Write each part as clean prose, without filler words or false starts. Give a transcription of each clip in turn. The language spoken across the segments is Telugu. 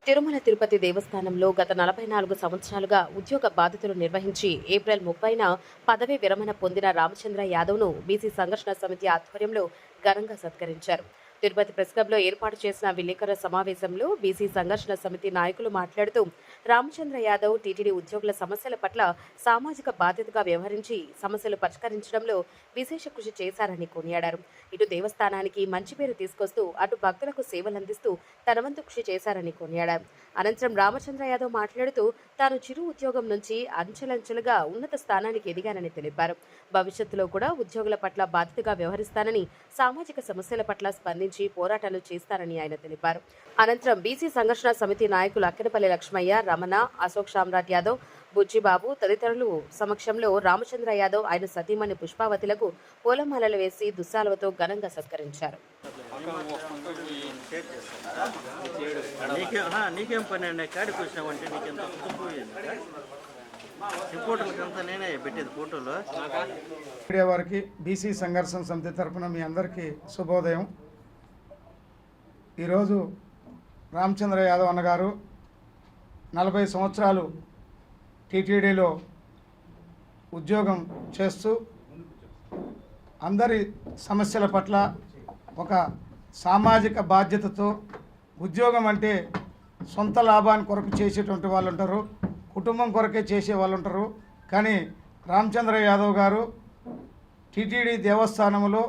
తిరుమల తిరుపతి దేవస్థానంలో గత 44 సంవత్సరాలుగా ఉద్యోగ బాధ్యతలు నిర్వహించి ఏప్రిల్ 30న పదవీ విరమణ పొందిన రామచంద్ర యాదవ్ను బీసీ సంఘర్షణ సమితి ఆధ్వర్యంలో ఘనంగా సత్కరించారు. తిరుపతి ప్రెస్ క్లబ్లో ఏర్పాటు చేసిన విలేకరుల సమావేశంలో బీసీ సంఘర్షణ సమితి నాయకులు మాట్లాడుతూ రామచంద్ర యాదవ్ టీటీడీ ఉద్యోగుల సమస్యల పట్ల సామాజిక బాధ్యతగా వ్యవహరించి సమస్యలు పరిష్కరించడంలో విశేష కృషి చేశారని కొనియాడారు. ఇటు దేవస్థానానికి మంచి పేరు తీసుకొస్తూ అటు భక్తులకు సేవలందిస్తూ తన వంతు కృషి చేశారని కొనియాడారు. అనంతరం రామచంద్ర యాదవ్ మాట్లాడుతూ తాను చిరు ఉద్యోగం నుంచి అంచెలంచెలుగా ఉన్నత స్థానానికి ఎదిగానని తెలిపారు. భవిష్యత్తులో కూడా ఉద్యోగుల పట్ల బాధ్యతగా వ్యవహరిస్తానని, సామాజిక సమస్యల పట్ల స్పందించి పోరాటాలు చేస్తారని ఆయన తెలిపారు. అనంతరం బీసీ సంఘర్షణ సమితి నాయకులు అక్కెనపల్లి లక్ష్మయ్య, రమణ, అశోక్ సామ్రాట్ యాదవ్, బుజ్జిబాబు తదితరులు సమక్షంలో రామచంద్ర యాదవ్ ఆయన సతీమణి పుష్పావతిలకు పూలమాలలు వేసి దుస్సాలవతో ఘనంగా సత్కరించారు. నీకేం పని అండి కాడికి వచ్చినావంటే నీకెంత రిపోర్టర్లకంతా నేనే పెట్టేది ఫోటోలు. మీడియా వారికి బీసీ సంఘర్షణ సమితి తరఫున మీ అందరికీ శుభోదయం. ఈరోజు రామచంద్ర యాదవ్ అన్నగారు 40 సంవత్సరాలు టీటీడీలో ఉద్యోగం చేస్తూ అందరి సమస్యల పట్ల ఒక సామాజిక బాధ్యతతో, ఉద్యోగం అంటే సొంత లాభాన్ని కొరకు చేసేటువంటి వాళ్ళు ఉంటారు, కుటుంబం కొరకే చేసే వాళ్ళు ఉంటారు. కానీ రామచంద్ర యాదవ్ గారు టీటీడీ దేవస్థానంలో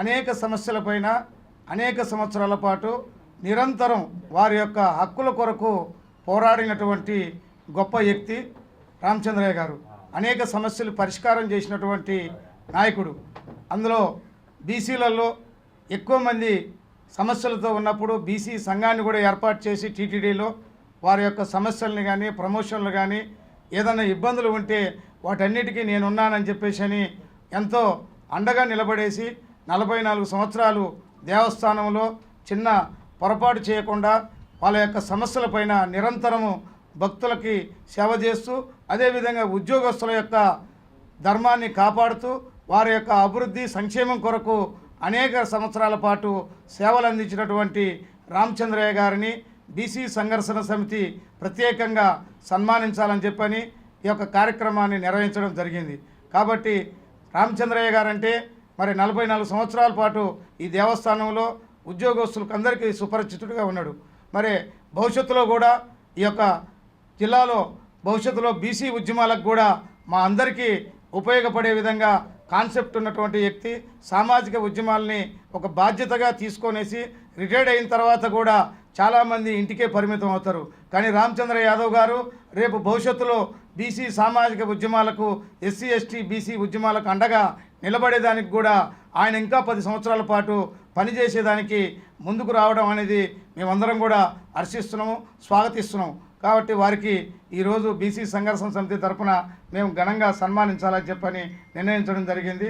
అనేక సమస్యలపైన అనేక సంవత్సరాల పాటు నిరంతరం వారి యొక్క హక్కుల కొరకు పోరాడినటువంటి గొప్ప వ్యక్తి రామచంద్రయ్య గారు. అనేక సమస్యలు పరిష్కారం చేసినటువంటి నాయకుడు. అందులో బీసీలలో ఎక్కువ మంది సమస్యలతో ఉన్నప్పుడు బీసీ సంఘాన్ని కూడా ఏర్పాటు చేసి టీటీడీలో వారి యొక్క సమస్యలను కానీ, ప్రమోషన్లు కానీ, ఏదైనా ఇబ్బందులు ఉంటే వాటన్నిటికీ నేనున్నానని చెప్పేసి అని ఎంతో అండగా నిలబడేసి 44 సంవత్సరాలు దేవస్థానంలో చిన్న పొరపాటు చేయకుండా వాళ్ళ యొక్క సమస్యలపైన నిరంతరము భక్తులకి సేవ చేస్తూ, అదేవిధంగా ఉద్యోగస్తుల యొక్క ధర్మాన్ని కాపాడుతూ వారి యొక్క అభివృద్ధి సంక్షేమం కొరకు అనేక సంవత్సరాల పాటు సేవలు అందించినటువంటి రామచంద్రయ్య గారిని బీసీ సంఘర్షణ సమితి ప్రత్యేకంగా సన్మానించాలని చెప్పని ఈ యొక్క కార్యక్రమాన్ని నిర్వహించడం జరిగింది. కాబట్టి రామచంద్రయ్య గారంటే మరి 44 సంవత్సరాల పాటు ఈ దేవస్థానంలో ఉద్యోగస్తులకు అందరికీ సుపరిచితుడిగా ఉన్నాడు. మరి భవిష్యత్తులో కూడా ఈ యొక్క జిల్లాలో భవిష్యత్తులో బీసీ ఉద్యమాలకు కూడా మా అందరికీ ఉపయోగపడే విధంగా కాన్సెప్ట్ ఉన్నటువంటి వ్యక్తి. సామాజిక ఉద్యమాలని ఒక బాధ్యతగా తీసుకొనేసి రిటైర్డ్ అయిన తర్వాత కూడా చాలామంది ఇంటికే పరిమితం అవుతారు. కానీ రామచంద్ర యాదవ్ గారు రేపు భవిష్యత్తులో బీసీ సామాజిక ఉద్యమాలకు, ఎస్సీ ఎస్టీ బీసీ ఉద్యమాలకు అండగా నిలబడేదానికి కూడా ఆయన ఇంకా 10 సంవత్సరాల పాటు పనిచేసేదానికి ముందుకు రావడం అనేది మేమందరం కూడా హర్షిస్తున్నాము, స్వాగతిస్తున్నాము. కాబట్టి వారికి ఈరోజు బీసీ సంఘర్షణ సమితి తరఫున మేము ఘనంగా సన్మానించాలని చెప్పని నిర్ణయించడం జరిగింది.